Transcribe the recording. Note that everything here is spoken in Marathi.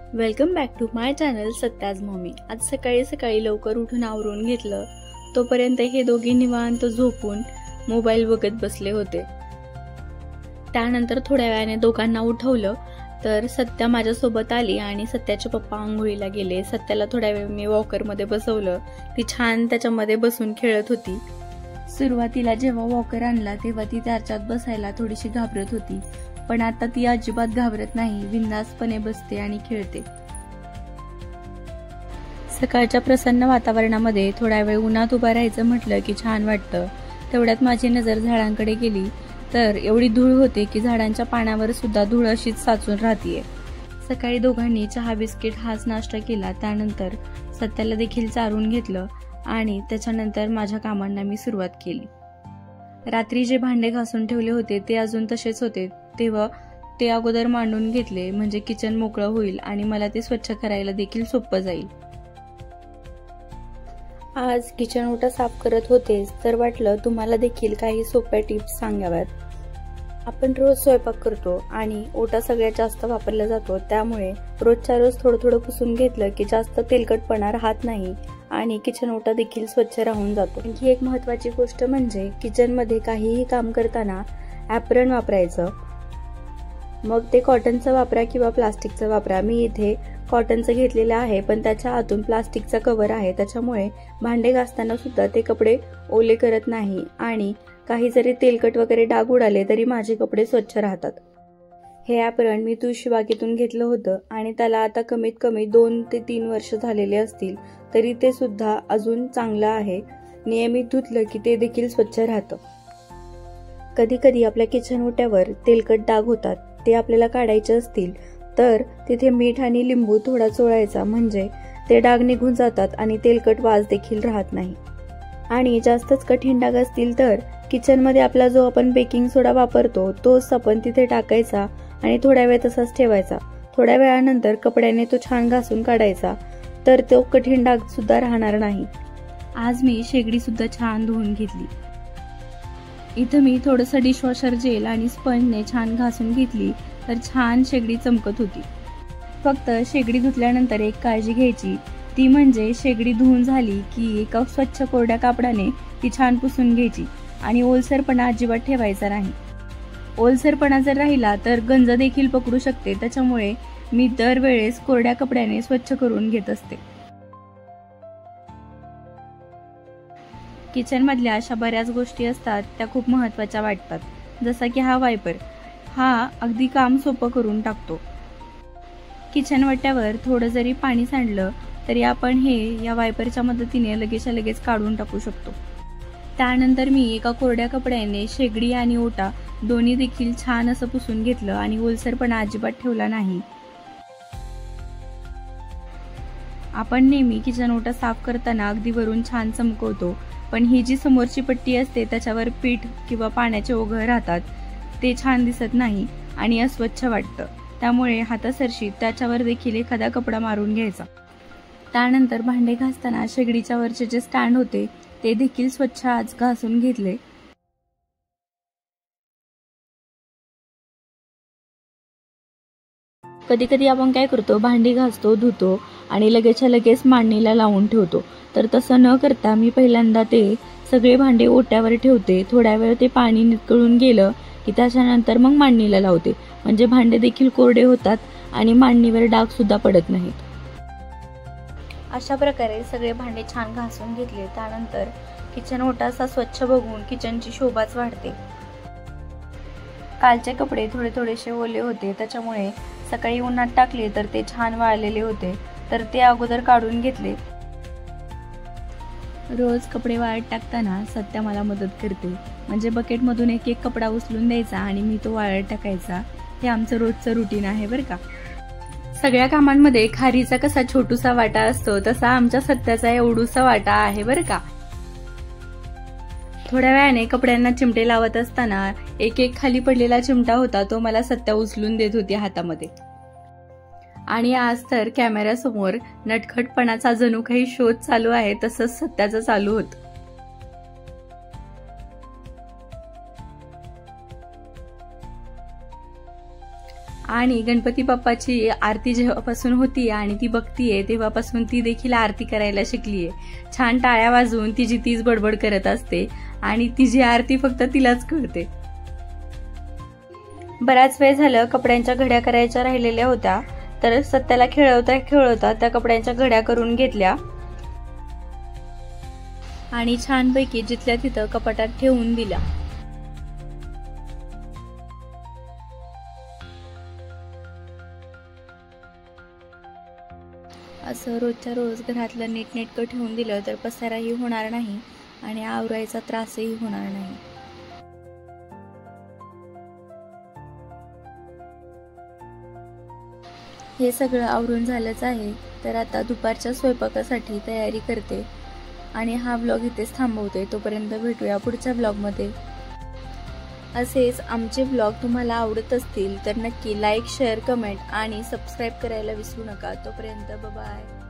Welcome back to my channel Satya's mummy. आज सकाळी सकाळी लवकर उठून आवरून घेतलं, तोपर्यंत हे दोघे निवांत झोपून मोबाईल बघत बसले होते। त्यानंतर थोड्या वेळाने दोघांना उठवलं तर सत्या माझ्यासोबत आली आणि सत्याचे पप्पा आंघोळीला गेले। सत्याला थोड्या वेळ मी वॉकरमध्ये बसवलं, ती छान त्याच्यामध्ये बसून खेळत होती। सुरुवातीला जेव्हा वॉकर आणला तेव्हा ती त्याच्यात बसायला थोडीशी घाबरत होती, पण आता ती अजिबात घाबरत नाही, बिनधास्तपणे बसते आणि खेळते। सकाळच्या प्रसन्न वातावरणामध्ये थोडा वेळ उन्हात उभा राहायचं म्हटलं की छान वाटतं। तेवढ्यात माझी नजर झाडांकडे गेली तर एवढी धूळ होते की झाडांच्या पानावर सुद्धा धूळ अशीच साचून राहतीये। सकाळी दोघांनी चहा बिस्किट हाच नाश्ता केला, त्यानंतर सत्याला देखील चारून घेतलं आणि त्याच्यानंतर माझ्या कामांना मी सुरुवात केली। रात्री जे भांडे घासून ठेवले होते ते अजून तसेच होते, तेव्हा ते अगोदर मांडून घेतले म्हणजे किचन मोकळं होईल आणि मला ते स्वच्छ करायला देखील सोपं जाईल। आज किचन ओटा साफ करत होतेच तर वाटलं तुम्हाला देखील काही सोप्या टिप्स सांगाव्यात। आपण रोज स्वयंपाक करतो आणि ओटा सगळ्यात जास्त वापरला जातो, त्यामुळे रोजच्या रोज थोडं थोडं पुसून घेतलं की जास्त तेलकटपणा राहत नाही आणि किचन ओटा देखील स्वच्छ राहून जातो। आणखी एक महत्त्वाची गोष्ट म्हणजे किचन मध्ये काहीही काम करताना ॲप्रन वापरायचं, मग ते कॉटनचं वापरा किंवा प्लास्टिकचं वापरा। मी इथे कॉटनचं घेतलेलं आहे, पण त्याच्या आतून प्लास्टिकचा कव्हर आहे, त्याच्यामुळे भांडे घासताना सुद्धा ते कपडे ओले करत नाही आणि काही जरी तेलकट वगैरे डाग उडाले तरी माझे कपडे स्वच्छ राहतात। हे ॲप्रन मी तुळशीबागेतून घेतलं होतं आणि त्याला आता कमीत कमी 2 ते 3 वर्ष झालेले असतील, तरी ते सुद्धा अजून चांगलं आहे। नियमित धुतलं की ते देखील स्वच्छ राहतं। कधी कधी आपल्या किचन ओट्यावर तेलकट डाग होतात, ते आपल्याला काढायचे असतील तर तिथे मीठ आणि लिंबू थोडा चोळायचा, म्हणजे ते डाग निघून जातात आणि तेलकट वास देखील राहत नाही। आणि जास्तच कठीण डाग असतील तर किचनमध्ये आपला जो आपण बेकिंग सोडा वापरतो तोच आपण तिथे टाकायचा आणि थोड्या वेळ तसाच ठेवायचा। थोड्या वेळानंतर कपड्याने तो छान घासून काढायचा, तर तो कठीण डाग सुद्धा राहणार नाही। आज मी शेगडी सुद्धा छान धुवून घेतली। इथं मी थोडंसं डिशवॉशर जेल आणि स्पंजने छान घासून घेतली तर छान शेगडी चमकत होती। फक्त शेगडी धुतल्यानंतर एक काळजी घ्यायची, ती म्हणजे शेगडी धुवून झाली की एका स्वच्छ कोरड्या कापडाने ती छान पुसून घ्यायची आणि ओलसरपणा अजिबात ठेवायचा नाही। ओलसरपणा जर राहिला तर गंज देखील पकडू शकते, त्याच्यामुळे मी दरवेळेस कोरड्या कपड्याने स्वच्छ करून घेत असते। किचन मधल्या अशा बऱ्याच गोष्टी असतात त्या खूप महत्त्वाच्या वाटतात, जसा की हा वायपर, हा अगदी काम सोपं करून टाकतो। किचन वाट्यावर थोडं जरी पाणी सांडलं तरी आपण हे या वायपरच्या मदतीने लगेचच्या लगेच काढून टाकू शकतो। त्यानंतर मी एका कोरड्या कपड्याने शेगडी आणि ओटा दोन्ही देखील छान असं पुसून घेतलं आणि ओलसरपणा अजिबात ठेवला नाही। आपण नेहमी किचन ओटा साफ करताना अगदी वरून छान चमकवतो, पण ही जी समोरची पट्टी असते त्याच्यावर पीठ किंवा पाण्याचे ओघळ राहतात, ते छान दिसत नाही आणि अस्वच्छ वाटतं, त्यामुळे हातासरशी त्याच्यावर देखील एखादा कपडा मारून घ्यायचा। त्यानंतर भांडे घासताना शेगडीच्या वरचे जे स्टँड होते ते देखील स्वच्छ आज घासून घेतले। कधी कधी आपण काय करतो, भांडी घासतो, धुतो आणि लगेचच्या लगेच मांडणीला लावून ठेवतो, तर तसं न करता मी पहिल्यांदा ते सगळे भांडे ओट्यावर ठेवते। थोड्या वेळ ते पाणी नितळून गेलं की त्याच्यानंतर मग मांडणीला लावते, म्हणजे भांडे देखील कोरडे होतात आणि मांडणीवर डाग सुद्धा पडत नाहीत। अशा प्रकारे सगळे भांडे छान घासून घेतले, त्यानंतर किचन ओटा असा स्वच्छ बघून किचनची शोभाच वाढते। कालचे कपडे थोडे थोडेसे ओले होते, त्याच्यामुळे सकाळी उन्हात टाकले तर ते छान वाळलेले होते, तर ते अगोदर काढून घेतले। रोज कपडे वाळत टाकताना सत्या मला मदत करते, म्हणजे बकेटमधून एक एक कपडा उचलून द्यायचा आणि मी तो वाळत टाकायचा। हे आमचं रोजचं रुटीन आहे बरं का। सगळ्या कामांमध्ये खारीचा कसा छोटूसा वाटा असतो तसा आमच्या सत्याचा एवढूसा वाटा आहे बरं का। थोड्या वेळाने कपड्यांना चिमटे लावत असताना एक एक खाली पडलेला चिमटा होता तो मला सत्या उचलून देत होती हातामध्ये। आणि आज तर कॅमेऱ्यासमोर नटखटपणाचा जणू काही शोध चालू आहे तसंच सत्याचं चालू होतं। आणि गणपती बाप्पाची आरती जेव्हापासून होती आणि ती बघतीये तेव्हापासून ती देखील आरती करायला शिकलीये। छान टाळ्या वाजवून तिची तीच बडबड करत असते आणि तिची आरती फक्त तिलाच कळते। बराच वेळ झालं कपड्यांच्या घड्या करायच्या राहिलेल्या होत्या, तर सत्याला खेळवता खेळवता त्या कपड्यांच्या घड्या करून घेतल्या आणि छानपैकी जिथल्या तिथं कपाटात ठेवून दिल्या। असं रोजच्या रोज घरातलं नीटनेटकं ठेवून दिलं तर पसाराही होणार नाही आणि आवरायचा त्रासही होणार नाही। हे सगळं आवरून झालंच आहे, तर आता दुपारच्या स्वयंपाकासाठी तयारी करते आणि हा व्लॉग इथेच थांबवते। तोपर्यंत भेटूया पुढच्या व्लॉगमध्ये। असेच आमचे व्लॉग तुम्हाला आवडत असतील तर नक्की लाईक, शेअर, कमेंट आणि सबस्क्राईब करायला विसरू नका। तोपर्यंत बाय बाय।